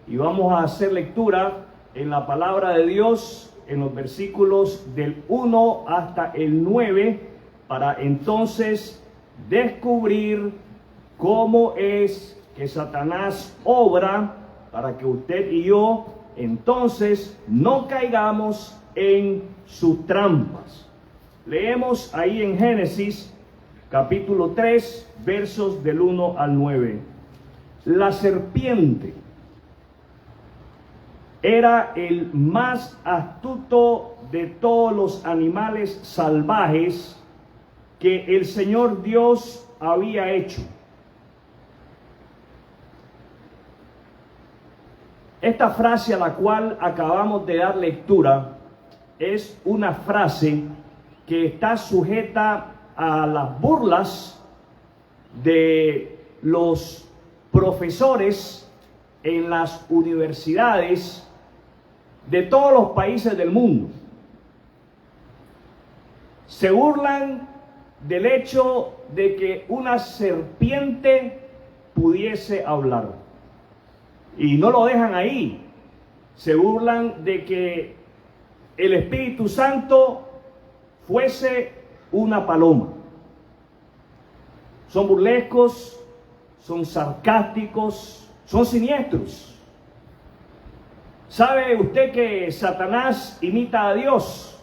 y vamos a hacer lectura en la palabra de Dios en los versículos del 1 hasta el 9 para entonces descubrir cómo es que Satanás obra para que usted y yo entonces no caigamos en sus trampas. Leemos ahí en Génesis capítulo 3 versos del 1 al 9. La serpiente era el más astuto de todos los animales salvajes que el Señor Dios había hecho. Esta frase a la cual acabamos de dar lectura es una frase que está sujeta a las burlas de los profesores en las universidades de todos los países del mundo. Se burlan del hecho de que una serpiente pudiese hablar. Y no lo dejan ahí. Se burlan de que el Espíritu Santo fuese una paloma. Son burlescos, son sarcásticos, son siniestros. ¿Sabe usted que Satanás imita a Dios?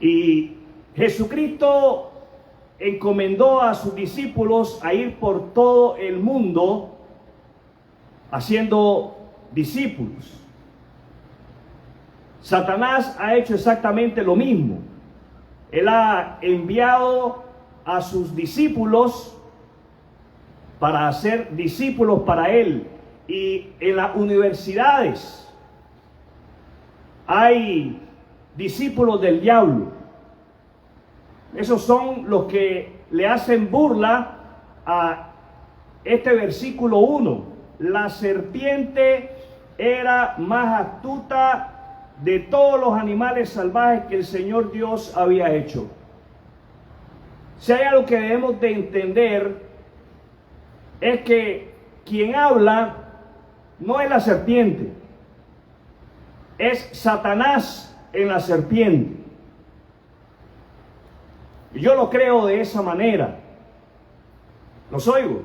Y Jesucristo encomendó a sus discípulos a ir por todo el mundo haciendo discípulos. Satanás ha hecho exactamente lo mismo. Él ha enviado a sus discípulos para hacer discípulos para él. Y en las universidades hay discípulos del diablo. Esos son los que le hacen burla a este versículo 1. La serpiente era más astuta de todos los animales salvajes que el Señor Dios había hecho. Si hay algo que debemos de entender es que quien habla no es la serpiente, es Satanás en la serpiente. Y yo lo creo de esa manera. ¿Los oigo?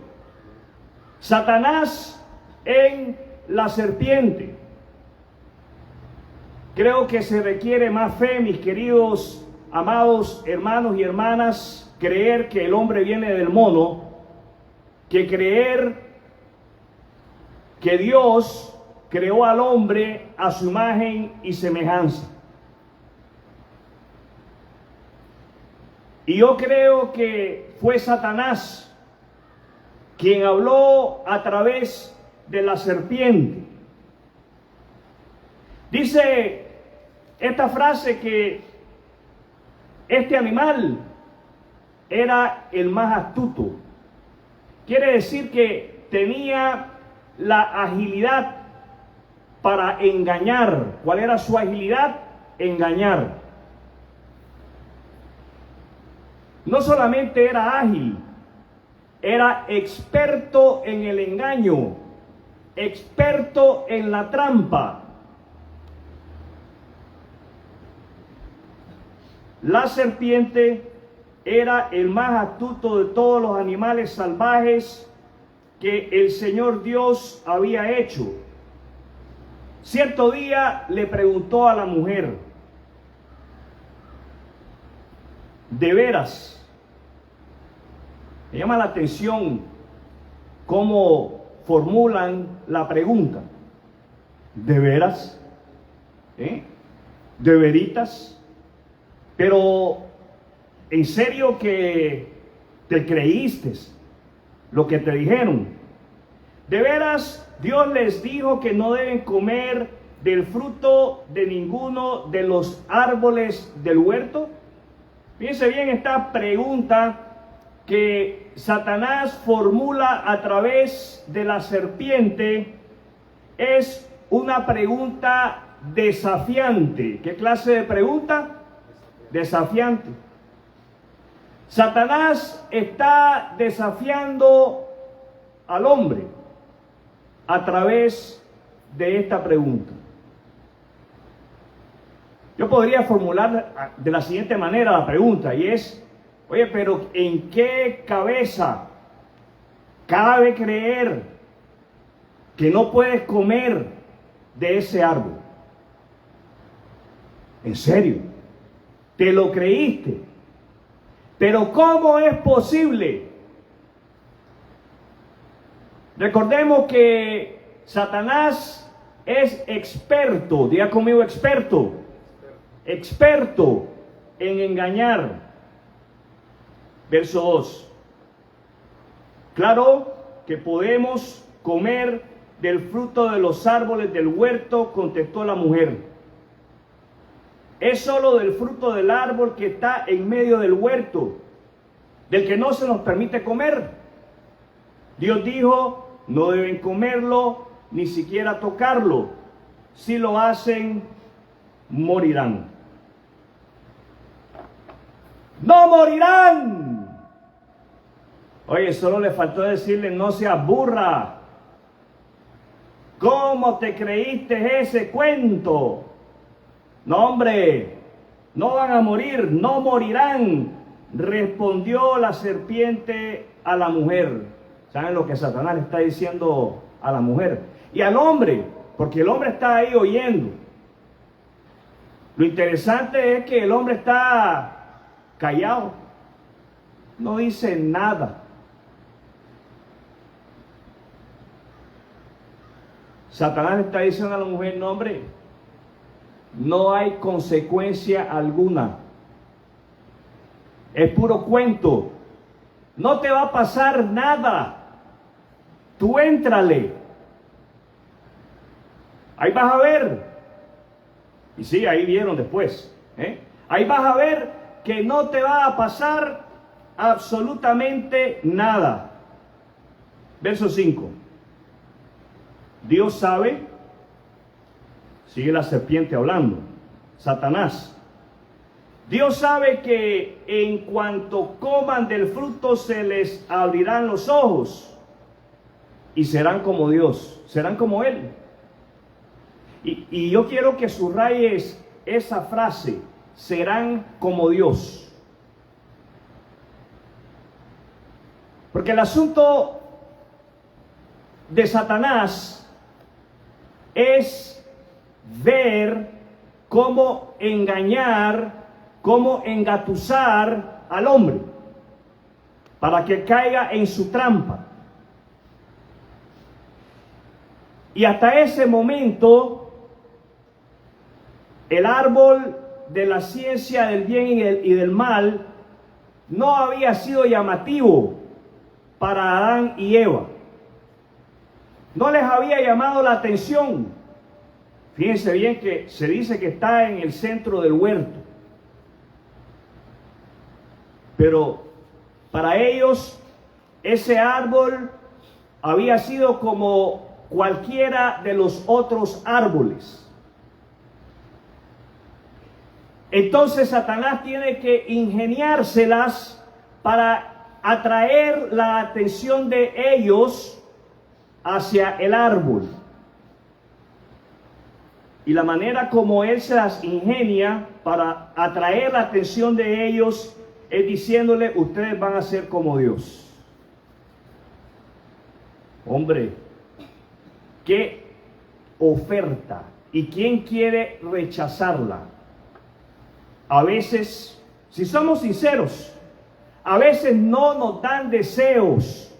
Satanás en la serpiente. Creo que se requiere más fe, mis queridos, amados hermanos y hermanas, creer que el hombre viene del mono, que creer que Dios creó al hombre a su imagen y semejanza. Y yo creo que fue Satanás quien habló a través de la serpiente. Dice esta frase que este animal era el más astuto. Quiere decir que tenía la agilidad para engañar. ¿Cuál era su agilidad? Engañar. No solamente era ágil, era experto en el engaño, experto en la trampa. La serpiente era el más astuto de todos los animales salvajes que el Señor Dios había hecho. Cierto día le preguntó a la mujer: ¿de veras? Me llama la atención cómo formulan la pregunta. ¿De veras? ¿De veritas? Pero, ¿en serio que te creíste lo que te dijeron? ¿De veras Dios les dijo que no deben comer del fruto de ninguno de los árboles del huerto? Fíjense bien esta pregunta que Satanás formula a través de la serpiente. Es una pregunta desafiante. ¿Qué clase de pregunta? Desafiante. Satanás está desafiando al hombre a través de esta pregunta. Yo podría formular de la siguiente manera la pregunta, y es, oye, pero ¿en qué cabeza cabe creer que no puedes comer de ese árbol? ¿En serio? ¿Te lo creíste? Pero ¿cómo es posible? Recordemos que Satanás es experto, diga conmigo experto en engañar. Verso 2. Claro que podemos comer del fruto de los árboles del huerto, contestó la mujer. Es solo del fruto del árbol que está en medio del huerto, del que no se nos permite comer. Dios dijo, no deben comerlo, ni siquiera tocarlo. Si lo hacen, morirán. ¡No morirán! Oye, solo le faltó decirle, no seas burra. ¿Cómo te creíste ese cuento? No, hombre, no van a morir, no morirán, respondió la serpiente a la mujer. ¿Saben lo que Satanás le está diciendo a la mujer? Y al hombre, porque el hombre está ahí oyendo. Lo interesante es que el hombre está callado, no dice nada. Satanás le está diciendo a la mujer, no, hombre, no hay consecuencia alguna. Es puro cuento. No te va a pasar nada. Tú éntrale. Ahí vas a ver. Y sí, ahí vieron después. Ahí vas a ver que no te va a pasar absolutamente nada. Verso 5. Dios sabe, sigue la serpiente hablando, Satanás. Dios sabe que en cuanto coman del fruto se les abrirán los ojos y serán como Dios, serán como Él. Y yo quiero que subrayes esa frase, serán como Dios. Porque el asunto de Satanás es ver cómo engañar, cómo engatusar al hombre para que caiga en su trampa. Y hasta ese momento, el árbol de la ciencia del bien y del mal no había sido llamativo para Adán y Eva. No les había llamado la atención. Fíjense bien que se dice que está en el centro del huerto. Pero para ellos ese árbol había sido como cualquiera de los otros árboles. Entonces Satanás tiene que ingeniárselas para atraer la atención de ellos hacia el árbol. Y la manera como él se las ingenia para atraer la atención de ellos es diciéndole, ustedes van a ser como Dios. Hombre, qué oferta. ¿Y quién quiere rechazarla? A veces, si somos sinceros, a veces no nos dan deseos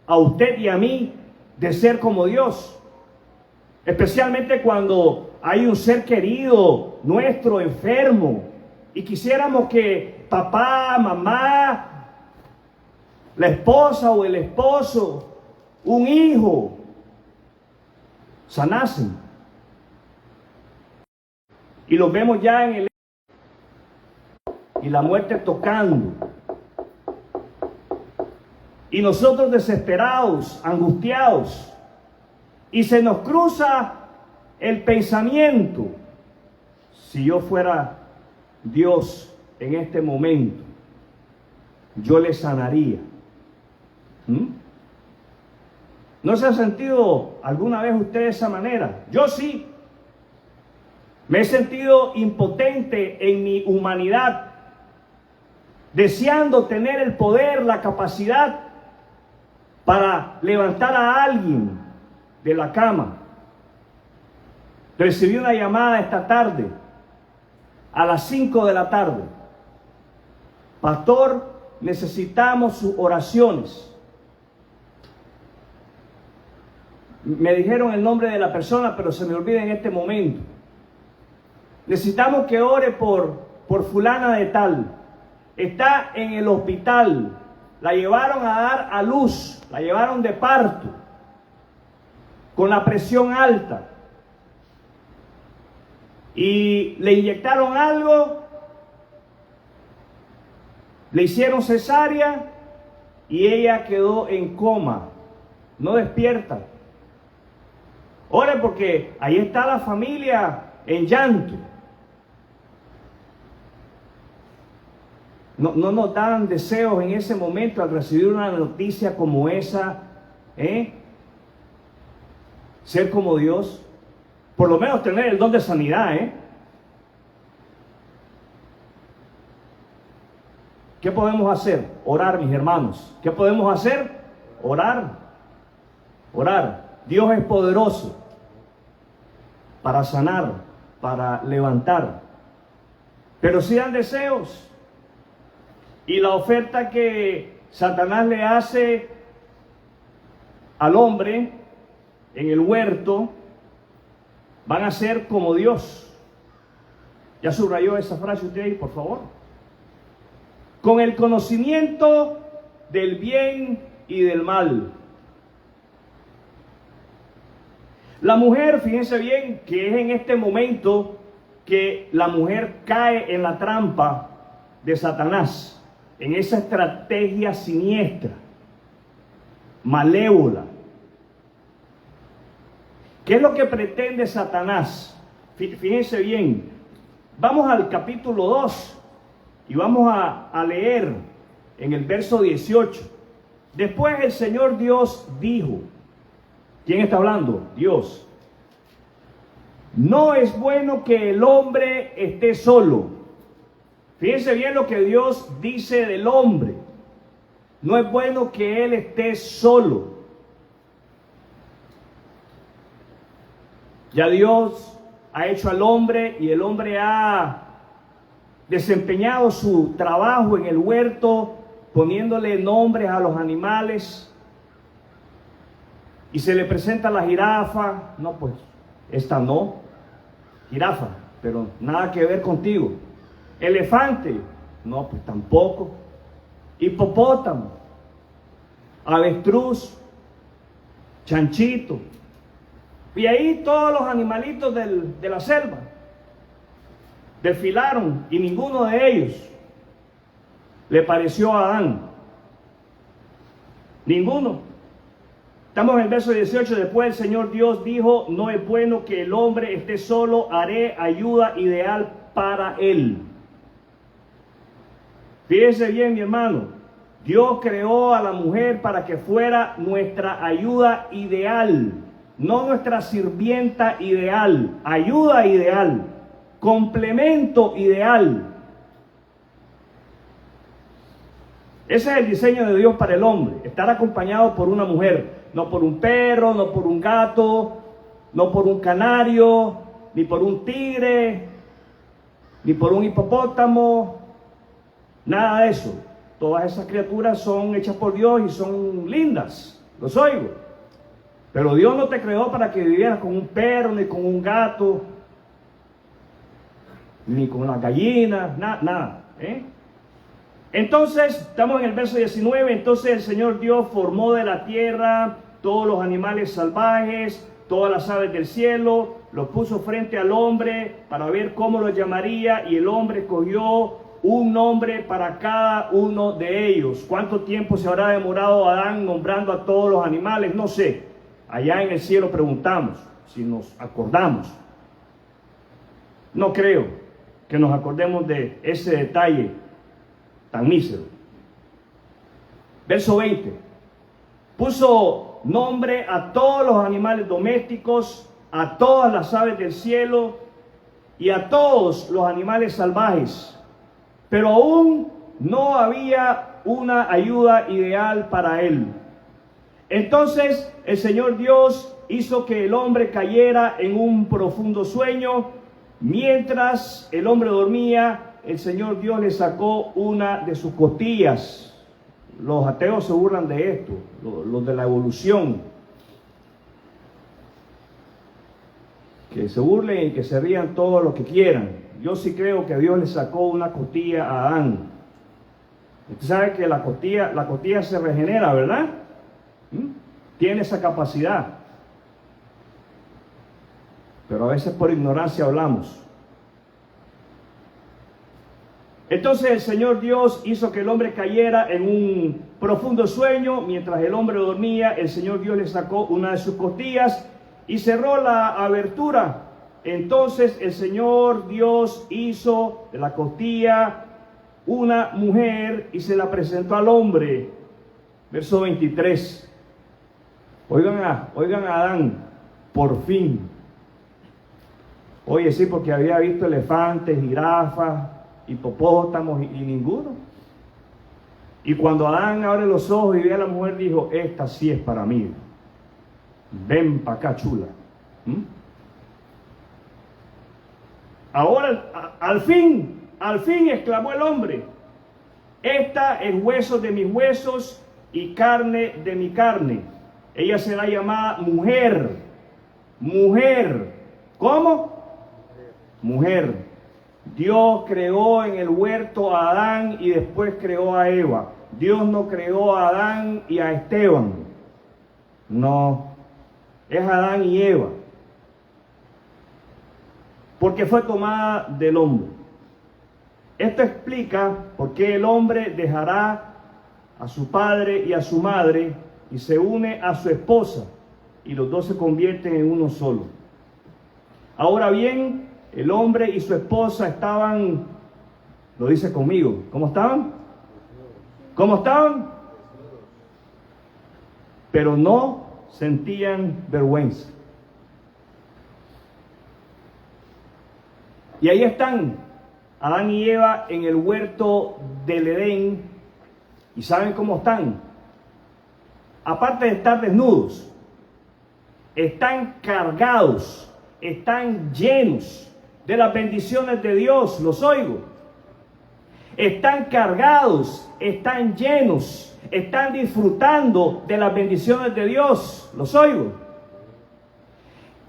a usted y a mí de ser como Dios. Especialmente cuando hay un ser querido nuestro enfermo y quisiéramos que papá, mamá, la esposa o el esposo, un hijo, sanasen. Y los vemos ya en el y la muerte tocando. Y nosotros desesperados, angustiados. Y se nos cruza el pensamiento, si yo fuera Dios en este momento, yo le sanaría. ¿No se ha sentido alguna vez usted de esa manera? Yo sí. Me he sentido impotente en mi humanidad, deseando tener el poder, la capacidad para levantar a alguien de la cama. Recibí una llamada esta tarde, a las 5 de la tarde. Pastor, necesitamos sus oraciones. Me dijeron el nombre de la persona, pero se me olvida en este momento. Necesitamos que ore por fulana de tal. Está en el hospital. La llevaron a dar a luz. La llevaron de parto. Con la presión alta. Y le inyectaron algo. Le hicieron cesárea. Y ella quedó en coma. No despierta. Ore porque ahí está la familia en llanto. No nos dan deseos en ese momento al recibir una noticia como esa, ser como Dios, por lo menos tener el don de sanidad, ¿Qué podemos hacer? Orar, mis hermanos. ¿Qué podemos hacer? Orar. Orar. Dios es poderoso para sanar, para levantar. Pero si dan deseos. Y la oferta que Satanás le hace al hombre en el huerto van a ser como Dios. ¿Ya subrayó esa frase usted ahí, por favor? Con el conocimiento del bien y del mal. La mujer, fíjense bien, que es en este momento que la mujer cae en la trampa de Satanás. En esa estrategia siniestra, malévola. ¿Qué es lo que pretende Satanás? Fíjense bien, vamos al capítulo 2 y vamos a leer en el verso 18. Después el Señor Dios dijo, ¿quién está hablando? Dios. No es bueno que el hombre esté solo. Fíjense bien lo que Dios dice del hombre. No es bueno que él esté solo. Ya Dios ha hecho al hombre y el hombre ha desempeñado su trabajo en el huerto, poniéndole nombres a los animales. Y se le presenta la jirafa. No, pues, esta no. Jirafa, pero nada que ver contigo. Elefante, no, pues tampoco. Hipopótamo, avestruz, chanchito. Y ahí todos los animalitos de la selva desfilaron y ninguno de ellos le pareció a Adán. Ninguno. Estamos en el verso 18. Después el Señor Dios dijo, no es bueno que el hombre esté solo, haré ayuda ideal para él. Fíjese bien, mi hermano, Dios creó a la mujer para que fuera nuestra ayuda ideal, no nuestra sirvienta ideal, ayuda ideal, complemento ideal. Ese es el diseño de Dios para el hombre, estar acompañado por una mujer, no por un perro, no por un gato, no por un canario, ni por un tigre, ni por un hipopótamo. Nada de eso. Todas esas criaturas son hechas por Dios y son lindas. Los oigo. Pero Dios no te creó para que vivieras con un perro, ni con un gato, ni con las gallinas, nada. Entonces, estamos en el verso 19. Entonces el Señor Dios formó de la tierra todos los animales salvajes, todas las aves del cielo, los puso frente al hombre para ver cómo los llamaría, y el hombre escogió un nombre para cada uno de ellos. ¿Cuánto tiempo se habrá demorado Adán nombrando a todos los animales? No sé. Allá en el cielo preguntamos si nos acordamos. No creo que nos acordemos de ese detalle tan mísero. Verso 20. Puso dio nombre a todos los animales domésticos, a todas las aves del cielo y a todos los animales salvajes. Pero aún no había una ayuda ideal para él. Entonces el Señor Dios hizo que el hombre cayera en un profundo sueño. Mientras el hombre dormía, el Señor Dios le sacó una de sus costillas. Los ateos se burlan de esto, los de la evolución. Que se burlen y que se rían todo lo que quieran. Yo sí creo que Dios le sacó una costilla a Adán. Usted sabe que la costilla se regenera, ¿verdad? Tiene esa capacidad. Pero a veces por ignorancia hablamos. Entonces el Señor Dios hizo que el hombre cayera en un profundo sueño. Mientras el hombre dormía, el Señor Dios le sacó una de sus costillas y cerró la abertura. Entonces el Señor Dios hizo de la costilla una mujer y se la presentó al hombre. Verso 23. Oigan a Adán, por fin. Oye, sí, porque había visto elefantes, jirafas, hipopótamos y ninguno. Y cuando Adán abre los ojos y ve a la mujer, dijo: esta sí es para mí. Ven para acá, chula. Ahora, al fin, exclamó el hombre: esta es hueso de mis huesos y carne de mi carne. Ella será llamada mujer. Mujer. ¿Cómo? Mujer. Dios creó en el huerto a Adán y después creó a Eva. Dios no creó a Adán y a Esteban. No. Es Adán y Eva. Porque fue tomada del hombre. Esto explica por qué el hombre dejará a su padre y a su madre y se une a su esposa y los dos se convierten en uno solo. Ahora bien, el hombre y su esposa estaban, lo dice conmigo, ¿cómo estaban? ¿Cómo estaban? Pero no sentían vergüenza. Y ahí están Adán y Eva en el huerto del Edén. ¿Y saben cómo están? Aparte de estar desnudos, están cargados, están llenos de las bendiciones de Dios. Los oigo. Están cargados, están llenos, están disfrutando de las bendiciones de Dios. Los oigo.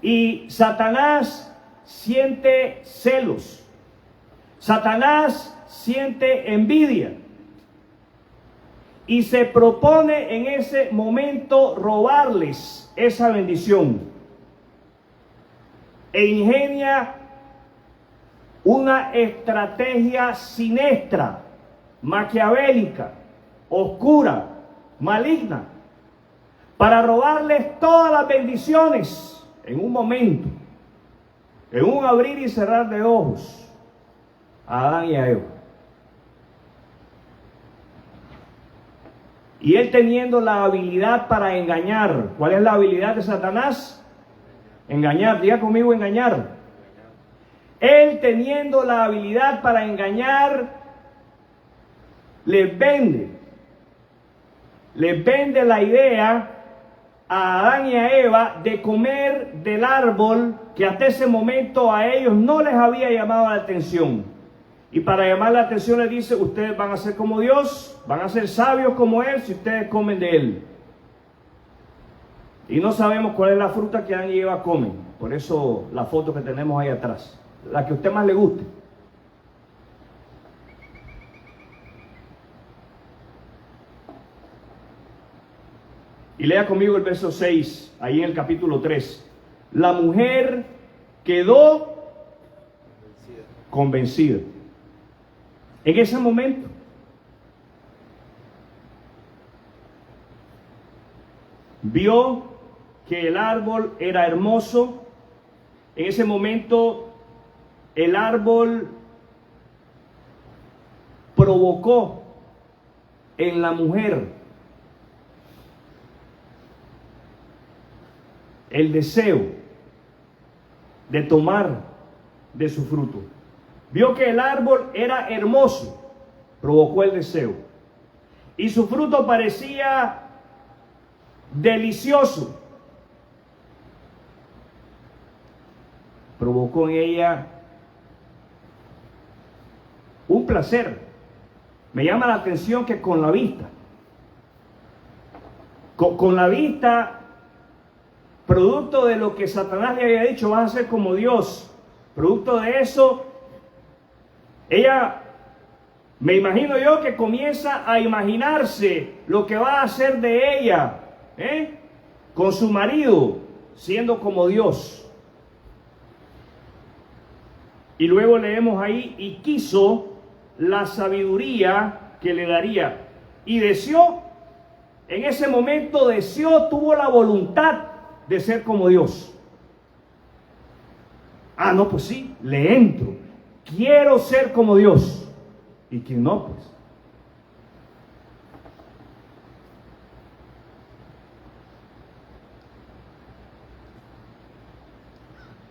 Y Satanás siente celos. Satanás siente envidia. Y se propone en ese momento robarles esa bendición. E ingenia una estrategia siniestra, maquiavélica, oscura, maligna, para robarles todas las bendiciones en un momento, en un abrir y cerrar de ojos, a Adán y a Eva. Y él teniendo la habilidad para engañar. ¿Cuál es la habilidad de Satanás? Engañar. Diga conmigo, engañar. Él teniendo la habilidad para engañar, les vende la idea a Adán y a Eva de comer del árbol que hasta ese momento a ellos no les había llamado la atención. Y para llamar la atención les dice: ustedes van a ser como Dios, van a ser sabios como Él si ustedes comen de Él. Y no sabemos cuál es la fruta que Adán y Eva comen. Por eso la foto que tenemos ahí atrás, la que a usted más le guste. Y lea conmigo el verso 6, ahí en el capítulo 3. La mujer quedó convencida. En ese momento, vio que el árbol era hermoso. En ese momento, el árbol provocó en la mujer el deseo de tomar de su fruto. Vio que el árbol era hermoso, provocó el deseo. Y su fruto parecía delicioso, provocó en ella un placer. Me llama la atención que con la vista, con la vista, producto de lo que Satanás le había dicho, vas a ser como Dios, producto de eso, ella, me imagino yo, que comienza a imaginarse lo que va a hacer de ella, con su marido, siendo como Dios. Y luego leemos ahí, y quiso la sabiduría que le daría. Y deseó, en ese momento deseó, tuvo la voluntad de ser como Dios. Ah, no, pues sí, le entro. Quiero ser como Dios. ¿Y quién no, pues?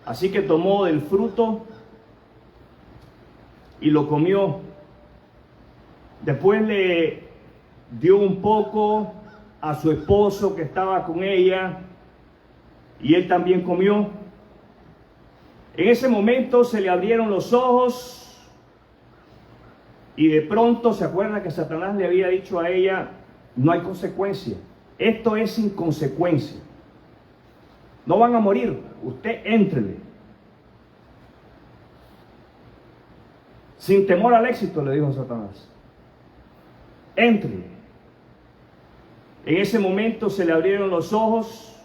Así que tomó del fruto y lo comió. Después le dio un poco a su esposo que estaba con ella, y él también comió. En ese momento se le abrieron los ojos, y de pronto se acuerdan que Satanás le había dicho a ella, no hay consecuencia, esto es sin consecuencia, no van a morir, usted éntrele. Sin temor al éxito, le dijo Satanás, entre. En ese momento se le abrieron los ojos.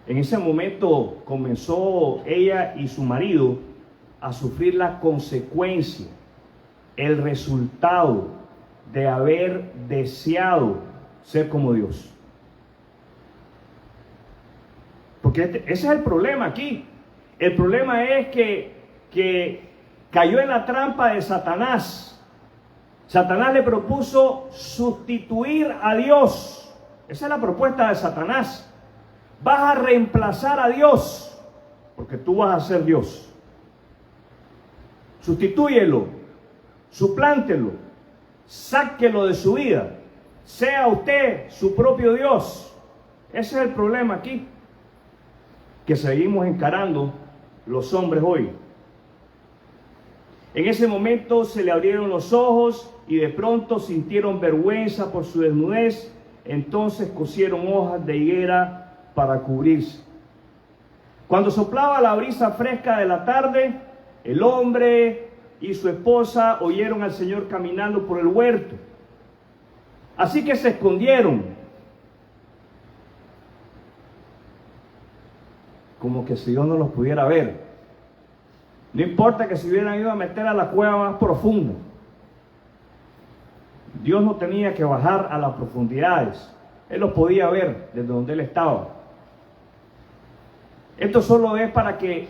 En ese momento comenzó ella y su marido a sufrir la consecuencia, el resultado de haber deseado ser como Dios. Porque ese es el problema aquí. El problema es que cayó en la trampa de Satanás. Satanás le propuso sustituir a Dios. Esa es la propuesta de Satanás. Vas a reemplazar a Dios, porque tú vas a ser Dios. Sustitúyelo, suplántelo, sáquelo de su vida. Sea usted su propio Dios. Ese es el problema aquí, que seguimos encarando los hombres hoy. En ese momento se le abrieron los ojos y de pronto sintieron vergüenza por su desnudez. Entonces cosieron hojas de higuera para cubrirse. Cuando soplaba la brisa fresca de la tarde, el hombre y su esposa oyeron al Señor caminando por el huerto. Así que se escondieron, como que si Dios no los pudiera ver. No importa que se hubieran ido a meter a la cueva más profunda, Dios no tenía que bajar a las profundidades. Él los podía ver desde donde él estaba. Esto solo es para que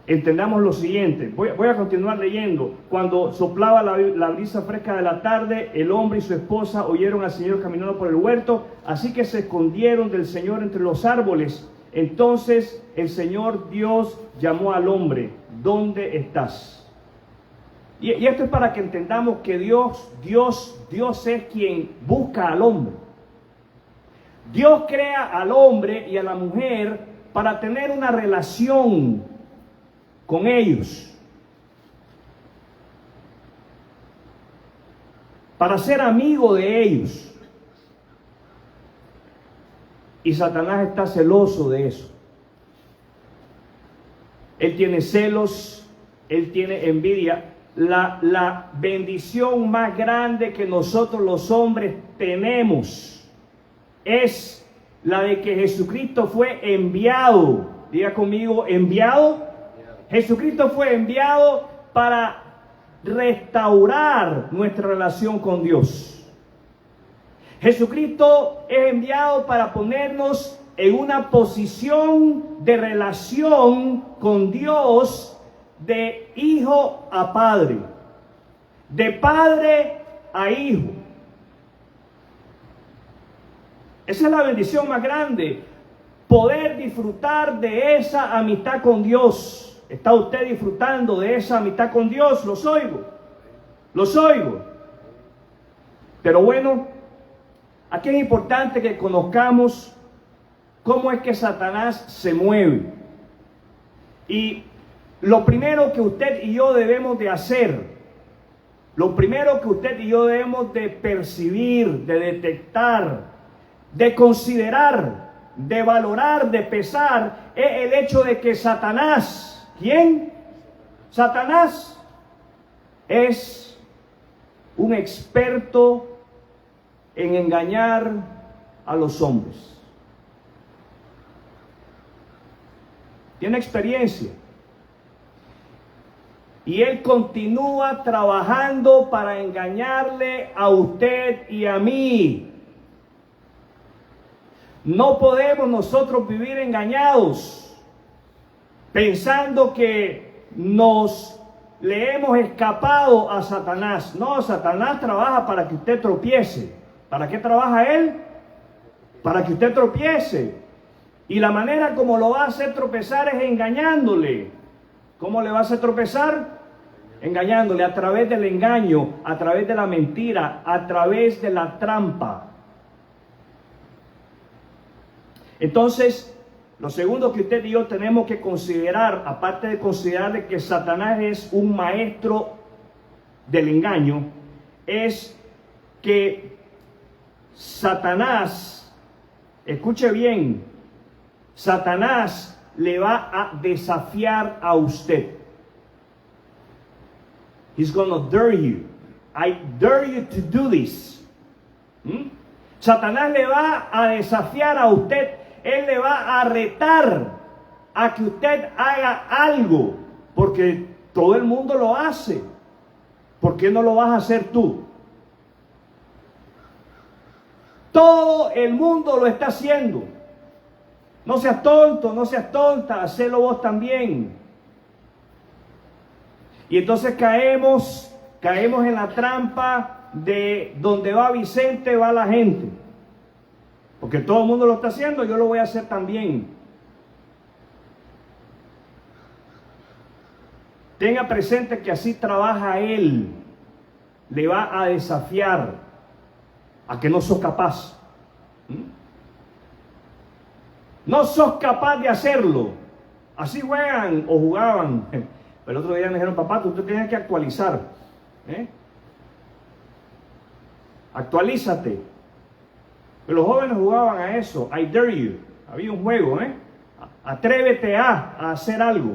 entendamos lo siguiente. Voy a continuar leyendo. Cuando soplaba la brisa fresca de la tarde, el hombre y su esposa oyeron al Señor caminando por el huerto, así que se escondieron del Señor entre los árboles. Entonces el Señor Dios llamó al hombre, ¿dónde estás? Y esto es para que entendamos que Dios es quien busca al hombre. Dios crea al hombre y a la mujer para tener una relación con ellos, para ser amigo de ellos. Y Satanás está celoso de eso. Él tiene celos, él tiene envidia. La bendición más grande que nosotros los hombres tenemos es la de que Jesucristo fue enviado. Diga conmigo, enviado. Jesucristo fue enviado para restaurar nuestra relación con Dios. Jesucristo es enviado para ponernos en una posición de relación con Dios, de hijo a padre, de padre a hijo. Esa es la bendición más grande. poder disfrutar de esa amistad con Dios. ¿Está usted disfrutando de esa amistad con Dios? Los oigo. Los oigo. Pero bueno, aquí es importante que conozcamos cómo es que Satanás se mueve. Y lo primero que usted y yo debemos de hacer, lo primero que usted y yo debemos de percibir, de detectar, de considerar, de valorar, de pesar, es el hecho de que Satanás, ¿quién? Satanás es un experto en engañar a los hombres. Tiene experiencia. Y él continúa trabajando para engañarle a usted y a mí. No podemos nosotros vivir engañados, pensando que le hemos escapado a Satanás. No, Satanás trabaja para que usted tropiece. ¿Para qué trabaja él? Para que usted tropiece. Y la manera como lo va a hacer tropezar es engañándole. ¿Cómo le va a hacer tropezar? Engañándole a través del engaño, a través de la mentira, a través de la trampa. Entonces, lo segundo que usted y yo tenemos que considerar, aparte de considerar que Satanás es un maestro del engaño, es que Satanás, escuche bien, Satanás le va a desafiar a usted. He's gonna dare you. I dare you to do this. Satanás le va a desafiar a usted. Él le va a retar a que usted haga algo, porque todo el mundo lo hace. ¿Por qué no lo vas a hacer tú? Todo el mundo lo está haciendo. No seas tonto, no seas tonta, hacelo vos también. Y entonces caemos en la trampa de donde va Vicente, va la gente. Porque todo el mundo lo está haciendo, yo lo voy a hacer también. Tenga presente que así trabaja él. Le va a desafiar a que no sos capaz. No sos capaz de hacerlo. Así juegan o jugaban. El otro día me dijeron, papá, tú te tienes que actualizar. Actualízate. Pero los jóvenes jugaban a eso. I dare you. Había un juego, Atrévete a hacer algo.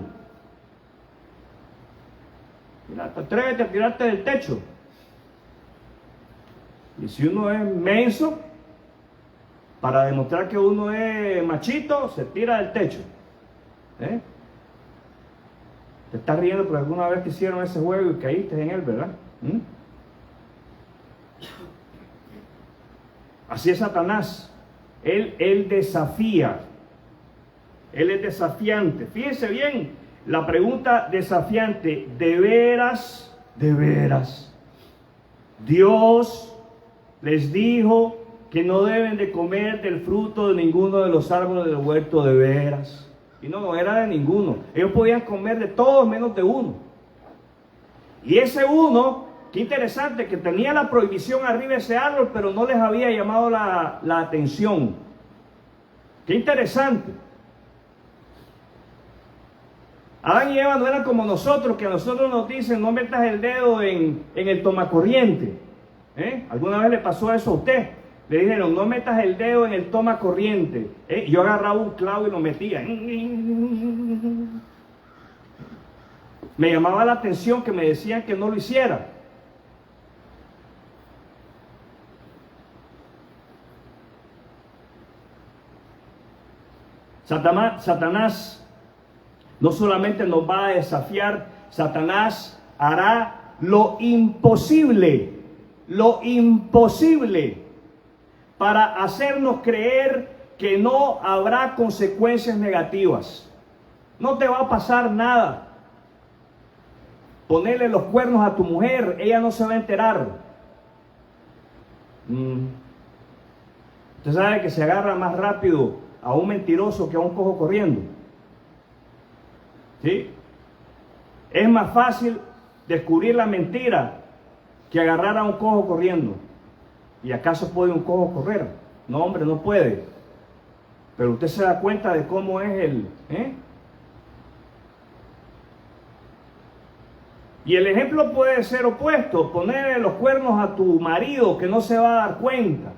Mira, atrévete a tirarte del techo. Y si uno es menso, para demostrar que uno es machito, se tira del techo. Te estás riendo porque alguna vez te hicieron ese juego y caíste en él, ¿verdad? Así es Satanás. Él desafía. Él es desafiante. Fíjense bien, la pregunta desafiante, ¿de veras, Dios les dijo que no deben de comer del fruto de ninguno de los árboles del huerto? ¿De veras? Y no era de ninguno. Ellos podían comer de todos menos de uno. Y ese uno, qué interesante, que tenía la prohibición arriba de ese árbol, pero no les había llamado la atención. Qué interesante. Adán y Eva no eran como nosotros, que a nosotros nos dicen, no metas el dedo en el tomacorriente. ¿Alguna vez le pasó eso a usted? Le dijeron, no metas el dedo en el tomacorriente. Yo agarraba un clavo y lo metía. Me llamaba la atención que me decían que no lo hiciera. Satanás no solamente nos va a desafiar, Satanás hará lo imposible para hacernos creer que no habrá consecuencias negativas. No te va a pasar nada. Ponerle los cuernos a tu mujer, ella no se va a enterar. Usted sabe que se agarra más rápido a un mentiroso que a un cojo corriendo. ¿Sí? Es más fácil descubrir la mentira que agarrar a un cojo corriendo. ¿Y acaso puede un cojo correr? No, hombre, no puede. Pero usted se da cuenta de cómo es Y el ejemplo puede ser opuesto: ponerle los cuernos a tu marido que no se va a dar cuenta.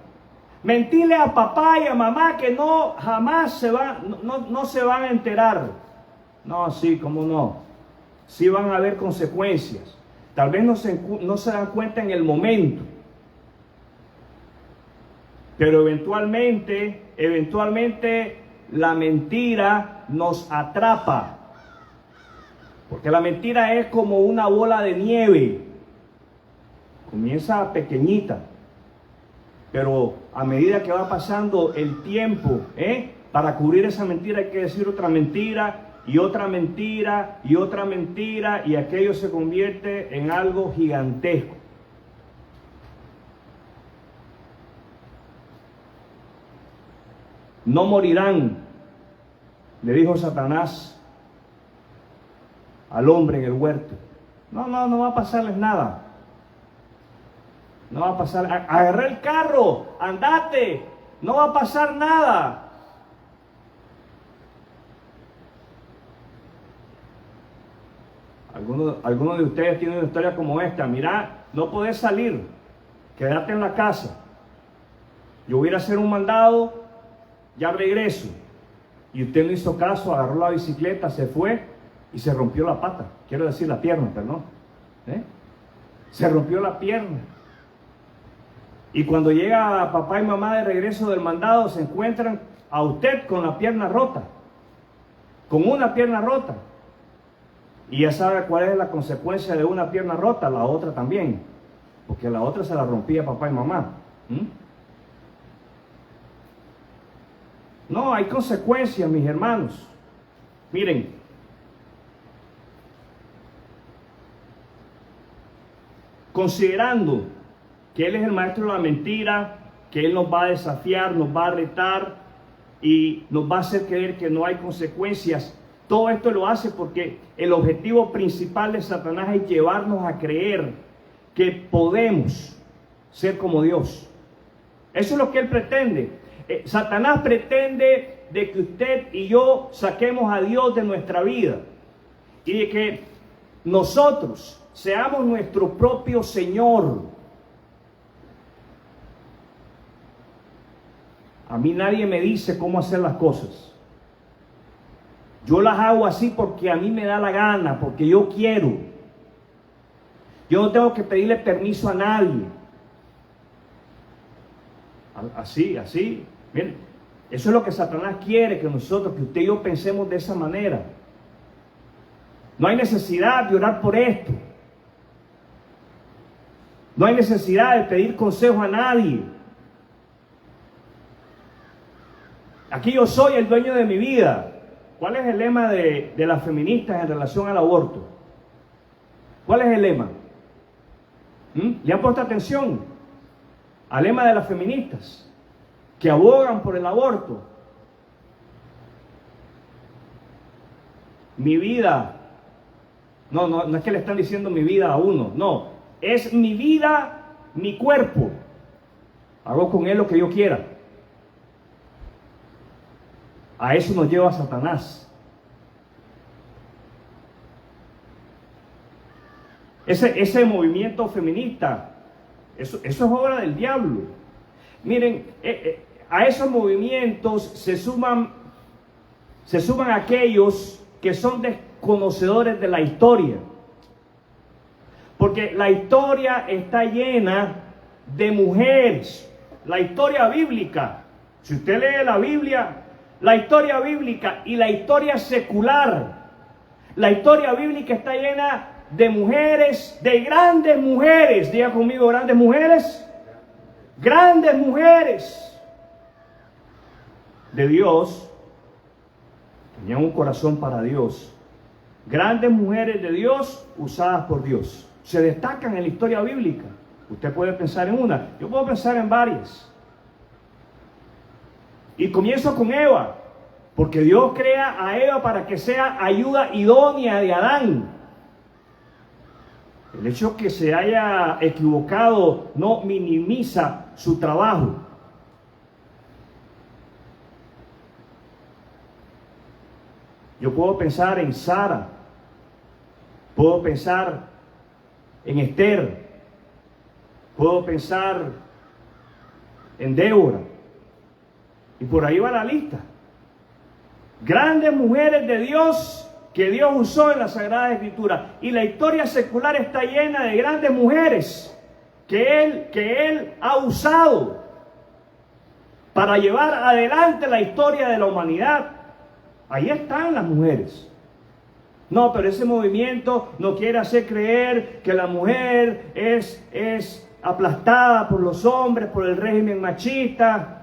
Mentirle a papá y a mamá que jamás no se van a enterar. No, sí, cómo no. Sí van a haber consecuencias. Tal vez no se dan cuenta en el momento. Pero eventualmente la mentira nos atrapa. Porque la mentira es como una bola de nieve. Comienza pequeñita, pero a medida que va pasando el tiempo, para cubrir esa mentira hay que decir otra mentira, y otra mentira, y otra mentira, y aquello se convierte en algo gigantesco. No morirán, le dijo Satanás al hombre en el huerto. No va a pasarles nada. No va a pasar. Agarré el carro, andate, no va a pasar nada. Algunos de ustedes tienen una historia como esta. Mira, no podés salir, quédate en la casa. Yo voy a ir a hacer un mandado, ya regreso. Y usted no hizo caso, agarró la bicicleta, se fue y se rompió la pata. Quiero decir la pierna, perdón. Se rompió la pierna. Y cuando llega papá y mamá de regreso del mandado, se encuentran a usted con la pierna rota. Con una pierna rota. Y ya sabe cuál es la consecuencia de una pierna rota, la otra también. Porque la otra se la rompía papá y mamá. No, hay consecuencias, mis hermanos. Miren, considerando que Él es el maestro de la mentira, que Él nos va a desafiar, nos va a retar y nos va a hacer creer que no hay consecuencias. Todo esto lo hace porque el objetivo principal de Satanás es llevarnos a creer que podemos ser como Dios. Eso es lo que él pretende. Satanás pretende de que usted y yo saquemos a Dios de nuestra vida y de que nosotros seamos nuestro propio Señor. A mí nadie me dice cómo hacer las cosas. Yo las hago así porque a mí me da la gana, porque yo quiero. Yo no tengo que pedirle permiso a nadie. Así. Miren, eso es lo que Satanás quiere, que nosotros, que usted y yo pensemos de esa manera. No hay necesidad de orar por esto. No hay necesidad de pedir consejo a nadie. Aquí yo soy el dueño de mi vida. ¿Cuál es el lema de las feministas en relación al aborto? ¿Cuál es el lema? ¿Le han puesto atención al lema de las feministas que abogan por el aborto? Mi vida. No es que le están diciendo mi vida a uno. No, es mi vida, mi cuerpo. Hago con él lo que yo quiera. A eso nos lleva Satanás. Ese movimiento feminista, eso es obra del diablo. Miren, a esos movimientos se suman aquellos que son desconocedores de la historia. Porque la historia está llena de mujeres. La historia bíblica, si usted lee la Biblia, la historia bíblica y la historia secular, la historia bíblica está llena de mujeres, de grandes mujeres. Diga conmigo, grandes mujeres. Grandes mujeres de Dios. Tenían un corazón para Dios. Grandes mujeres de Dios usadas por Dios. Se destacan en la historia bíblica. Usted puede pensar en una, yo puedo pensar en varias. Y comienzo con Eva, porque Dios crea a Eva para que sea ayuda idónea de Adán. El hecho que se haya equivocado no minimiza su trabajo. Yo puedo pensar en Sara, puedo pensar en Esther, puedo pensar en Débora, y por ahí va la lista. Grandes mujeres de Dios que Dios usó en la Sagrada Escritura. Y la historia secular está llena de grandes mujeres que Él ha usado para llevar adelante la historia de la humanidad. Ahí están las mujeres. No, pero ese movimiento no quiere hacer creer que la mujer es aplastada por los hombres, por el régimen machista.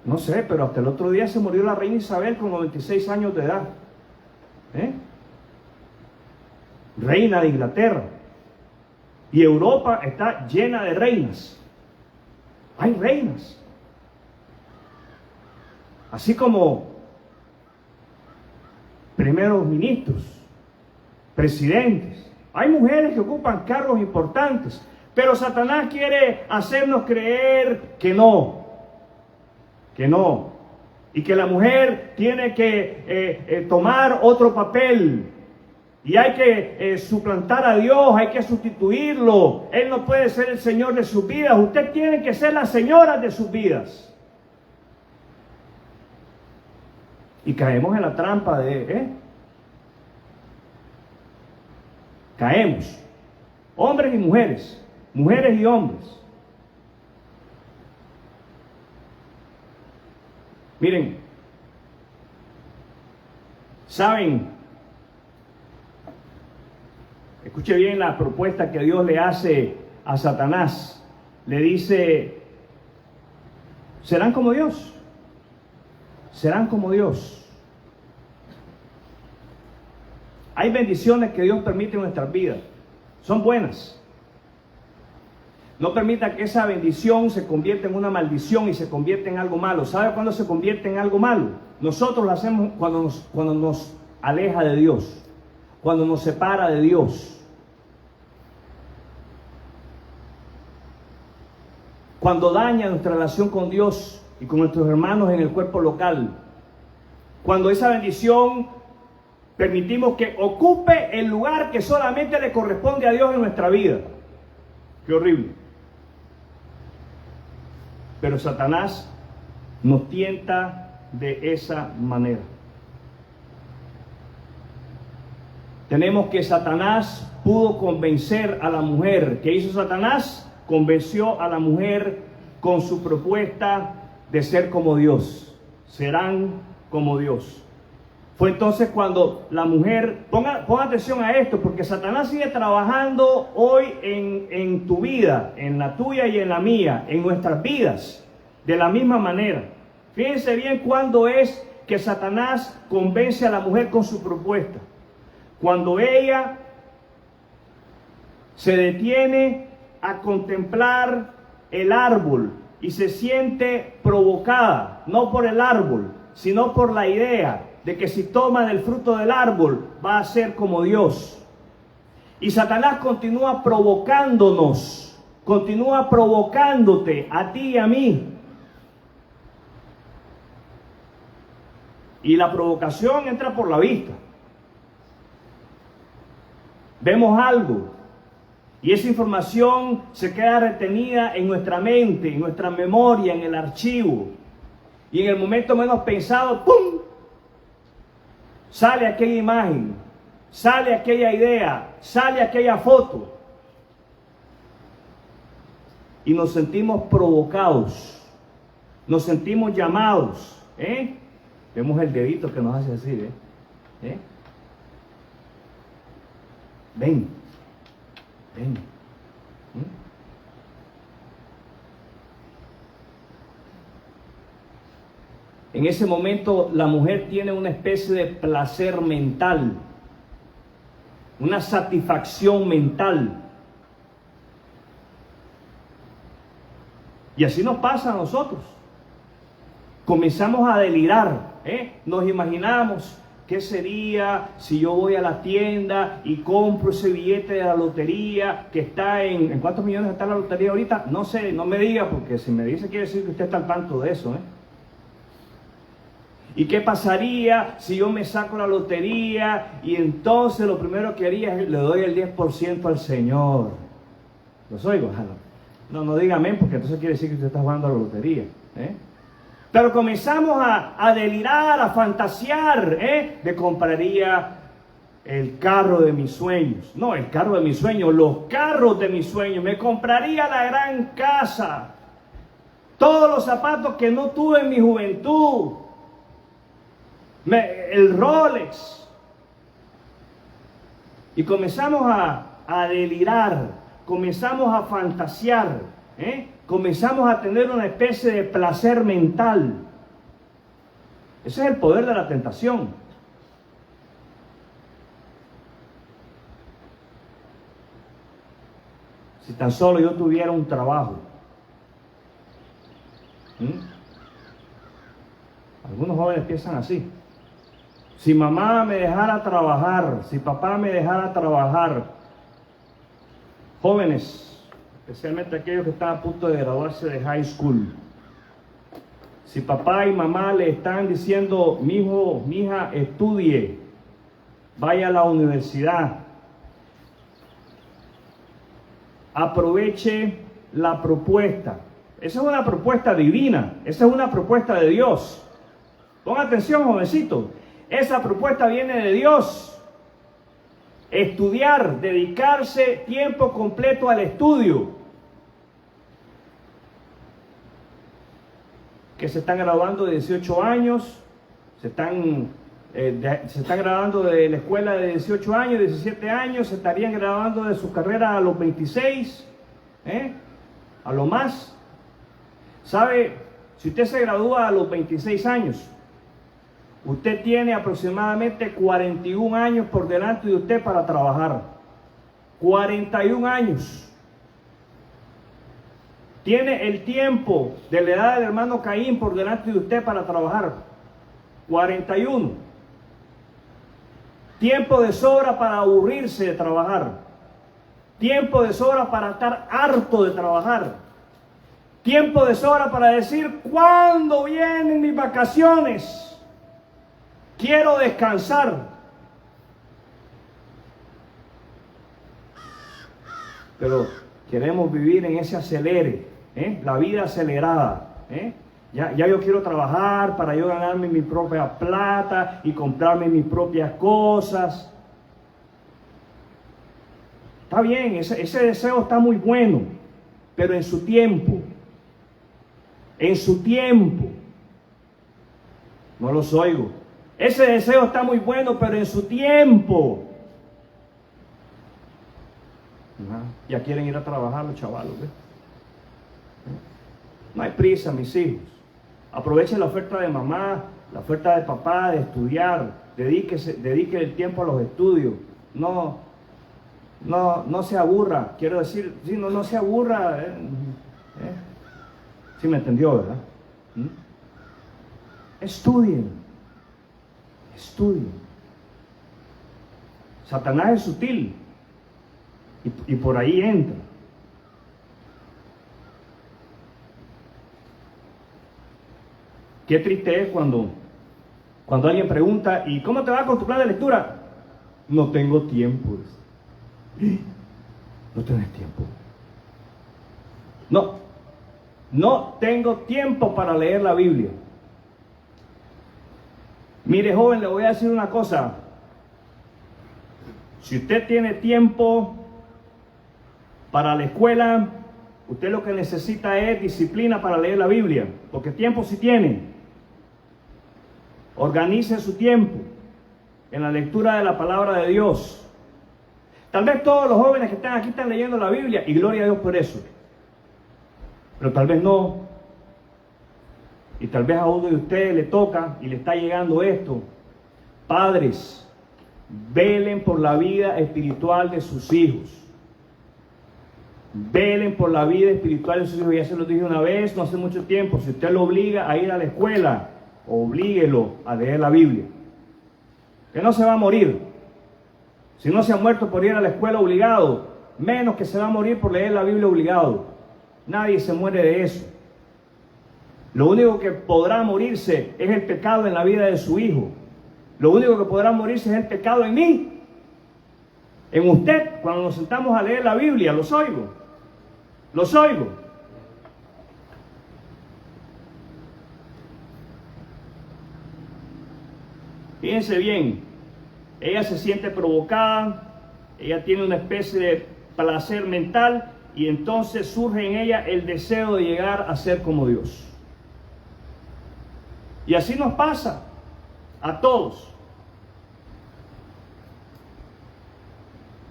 No sé, pero hasta el otro día se murió la reina Isabel con 96 años de edad. Reina de Inglaterra. Y Europa está llena de reinas. Hay reinas. Así como primeros ministros, presidentes. Hay mujeres que ocupan cargos importantes. Pero Satanás quiere hacernos creer que no. Que no. Y que la mujer tiene que tomar otro papel. Y hay que suplantar a Dios, hay que sustituirlo. Él no puede ser el Señor de sus vidas. Usted tiene que ser la señora de sus vidas. Y caemos en la trampa de... Caemos. Hombres y mujeres. Mujeres y hombres. Miren. ¿Saben? Escuche bien la propuesta que Dios le hace a Satanás. Le dice, serán como Dios. Serán como Dios. Hay bendiciones que Dios permite en nuestras vidas. Son buenas. No permita que esa bendición se convierta en una maldición y se convierta en algo malo. ¿Sabe cuándo se convierte en algo malo? Nosotros lo hacemos cuando nos aleja de Dios. Cuando nos separa de Dios. Cuando daña nuestra relación con Dios y con nuestros hermanos en el cuerpo local. Cuando esa bendición permitimos que ocupe el lugar que solamente le corresponde a Dios en nuestra vida. Qué horrible. Pero Satanás nos tienta de esa manera. Tenemos que Satanás pudo convencer a la mujer. ¿Qué hizo Satanás? Convenció a la mujer con su propuesta de ser como Dios. Serán como Dios. Fue entonces cuando la mujer, ponga atención a esto, porque Satanás sigue trabajando hoy en tu vida, en la tuya y en la mía, en nuestras vidas, de la misma manera. Fíjense bien cuándo es que Satanás convence a la mujer con su propuesta. Cuando ella se detiene a contemplar el árbol y se siente provocada, no por el árbol, sino por la idea de que si toma del fruto del árbol va a ser como Dios. Y Satanás continúa provocándonos, continúa provocándote a ti y a mí. Y la provocación entra por la vista. Vemos algo y esa información se queda retenida en nuestra mente, en nuestra memoria, en el archivo. Y en el momento menos pensado, ¡pum!, sale aquella imagen, sale aquella idea, sale aquella foto. Y nos sentimos provocados, nos sentimos llamados. Vemos el dedito que nos hace así. Ven. En ese momento la mujer tiene una especie de placer mental, una satisfacción mental. Y así nos pasa a nosotros. Comenzamos a delirar, nos imaginamos qué sería si yo voy a la tienda y compro ese billete de la lotería que está ¿en cuántos millones está la lotería ahorita? No sé, no me diga, porque si me dice quiere decir que usted está al tanto de eso, ¿Y qué pasaría si yo me saco la lotería y entonces lo primero que haría es le doy el 10% al Señor? ¿Los oigo? No diga amén, porque entonces quiere decir que usted está jugando a la lotería, Pero comenzamos a delirar, a fantasear, de compraría el carro de mis sueños. No, el carro de mis sueños, los carros de mis sueños. Me compraría la gran casa. Todos los zapatos que no tuve en mi juventud. El Rolex. Y comenzamos a delirar, comenzamos a fantasear, comenzamos a tener una especie de placer mental. Ese es el poder de la tentación. Si tan solo yo tuviera un trabajo. Algunos jóvenes piensan así. Si mamá me dejara trabajar, si papá me dejara trabajar. Jóvenes, especialmente aquellos que están a punto de graduarse de high school. Si papá y mamá le están diciendo, mi hijo, mi hija, estudie, vaya a la universidad, aproveche la propuesta. Esa es una propuesta divina, esa es una propuesta de Dios. Ponga atención, jovencito. Esa propuesta viene de Dios. Estudiar, dedicarse tiempo completo al estudio. Que se están graduando de 18 años, se están graduando de la escuela de 18 años, 17 años, se estarían graduando de su carrera a los 26, a lo más. ¿Sabe? Si usted se gradúa a los 26 años, usted tiene aproximadamente 41 años por delante de usted para trabajar. 41 años. Tiene el tiempo de la edad del hermano Caín por delante de usted para trabajar. 41. Tiempo de sobra para aburrirse de trabajar. Tiempo de sobra para estar harto de trabajar. Tiempo de sobra para decir, ¿cuándo vienen mis vacaciones? Quiero descansar. Pero queremos vivir en ese acelere, la vida acelerada. Ya yo quiero trabajar para yo ganarme mi propia plata y comprarme mis propias cosas. Está bien, ese deseo está muy bueno, pero en su tiempo. En su tiempo. No los oigo. Ese deseo está muy bueno, pero en su tiempo. Ya quieren ir a trabajar los chavalos, No hay prisa, mis hijos. Aprovechen la oferta de mamá, la oferta de papá, de estudiar. Dedique el tiempo a los estudios. No se aburra. Quiero decir, no se aburra. Sí me entendió, ¿verdad? Estudien. Satanás es sutil y por ahí entra. Qué triste es cuando alguien pregunta, ¿y cómo te va con tu plan de lectura? No tengo tiempo. No tienes tiempo. No tengo tiempo para leer la Biblia. Mire, joven, le voy a decir una cosa. Si usted tiene tiempo para la escuela, usted lo que necesita es disciplina para leer la Biblia, porque tiempo sí tiene. Organice su tiempo en la lectura de la palabra de Dios. Tal vez todos los jóvenes que están aquí están leyendo la Biblia, y gloria a Dios por eso. Pero tal vez no. Y tal vez a uno de ustedes le toca y le está llegando esto. Padres, velen por la vida espiritual de sus hijos. Velen por la vida espiritual de sus hijos. Ya se lo dije una vez, no hace mucho tiempo. Si usted lo obliga a ir a la escuela, oblíguelo a leer la Biblia. Que no se va a morir. Si no se ha muerto por ir a la escuela obligado, menos que se va a morir por leer la Biblia obligado. Nadie se muere de eso. Lo único que podrá morirse es el pecado en la vida de su hijo. Lo único que podrá morirse es el pecado en mí. En usted, cuando nos sentamos a leer la Biblia, los oigo. Los oigo. Fíjense bien, ella se siente provocada, ella tiene una especie de placer mental y entonces surge en ella el deseo de llegar a ser como Dios. Y así nos pasa a todos.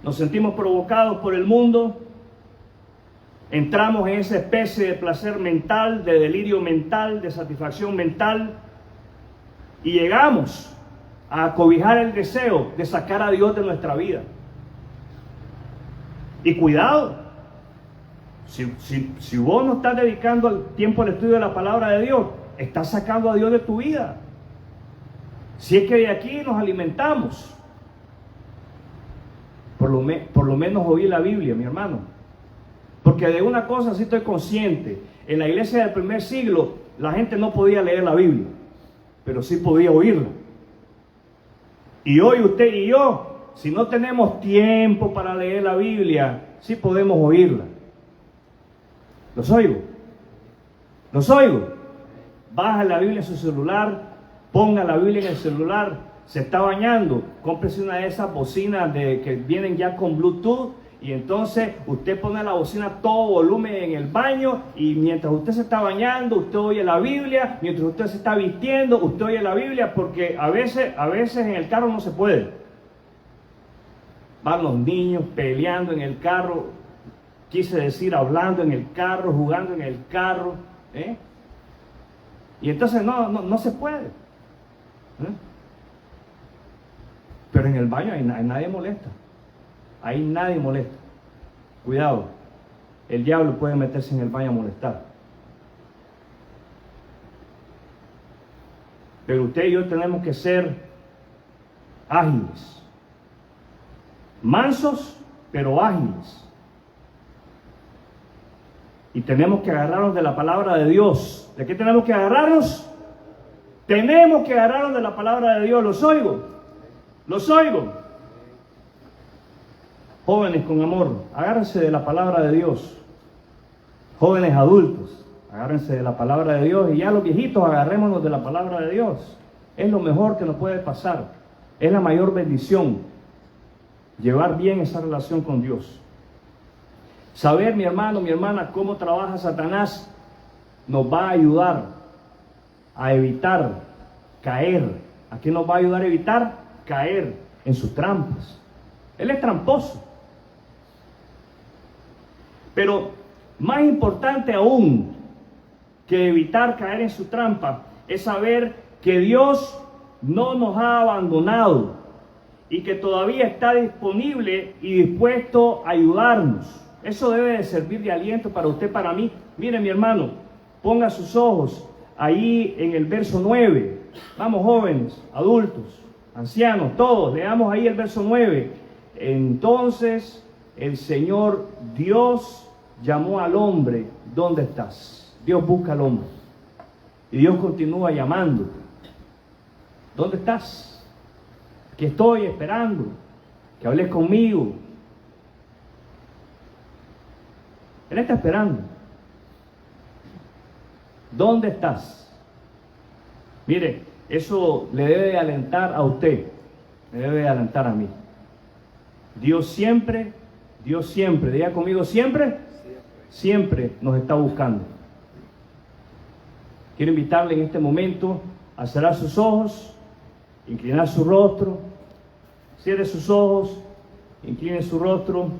Nos sentimos provocados por el mundo, entramos en esa especie de placer mental, de delirio mental, de satisfacción mental, y llegamos a acobijar el deseo de sacar a Dios de nuestra vida. Y cuidado, si vos no estás dedicando el tiempo al estudio de la palabra de Dios, estás sacando a Dios de tu vida. Si es que de aquí nos alimentamos, por lo menos oí la Biblia, mi hermano. Porque de una cosa sí estoy consciente. En la iglesia del primer siglo, la gente no podía leer la Biblia, pero sí podía oírla. Y hoy usted y yo, si no tenemos tiempo para leer la Biblia, sí podemos oírla. Los oigo. Los oigo. Baja la Biblia en su celular, ponga la Biblia en el celular, se está bañando, cómprese una de esas bocinas que vienen ya con Bluetooth y entonces usted pone la bocina a todo volumen en el baño y mientras usted se está bañando, usted oye la Biblia, mientras usted se está vistiendo, usted oye la Biblia, porque a veces en el carro no se puede. Van los niños peleando en el carro, quise decir hablando en el carro, jugando en el carro, y entonces no se puede. Pero en el baño ahí nadie molesta. Ahí nadie molesta. Cuidado, el diablo puede meterse en el baño a molestar. Pero usted y yo tenemos que ser ágiles. Mansos, pero ágiles. Y tenemos que agarrarnos de la palabra de Dios. ¿De qué tenemos que agarrarnos? Tenemos que agarrarnos de la palabra de Dios. Los oigo. Los oigo. Jóvenes con amor, agárrense de la palabra de Dios. Jóvenes adultos, agárrense de la palabra de Dios. Y ya los viejitos, agarrémonos de la palabra de Dios. Es lo mejor que nos puede pasar. Es la mayor bendición. Llevar bien esa relación con Dios. Saber, mi hermano, mi hermana, cómo trabaja Satanás nos va a ayudar a evitar caer. ¿A qué nos va a ayudar a evitar? Caer en sus trampas. Él es tramposo. Pero más importante aún que evitar caer en su trampa es saber que Dios no nos ha abandonado y que todavía está disponible y dispuesto a ayudarnos. Eso debe de servir de aliento para usted, para mí. Mire, mi hermano, ponga sus ojos ahí en el verso 9. Vamos, jóvenes, adultos, ancianos, todos, leamos ahí el verso 9. Entonces el Señor Dios llamó al hombre, ¿dónde estás? Dios busca al hombre. Y Dios continúa llamándote. ¿Dónde estás? Aquí estoy esperando que hables conmigo. Él está esperando. ¿Dónde estás? Mire, eso le debe de alentar a usted, me debe de alentar a mí. Dios siempre, diga conmigo, siempre nos está buscando. Quiero invitarle en este momento a cerrar sus ojos, inclinar su rostro, cierre sus ojos, incline su rostro.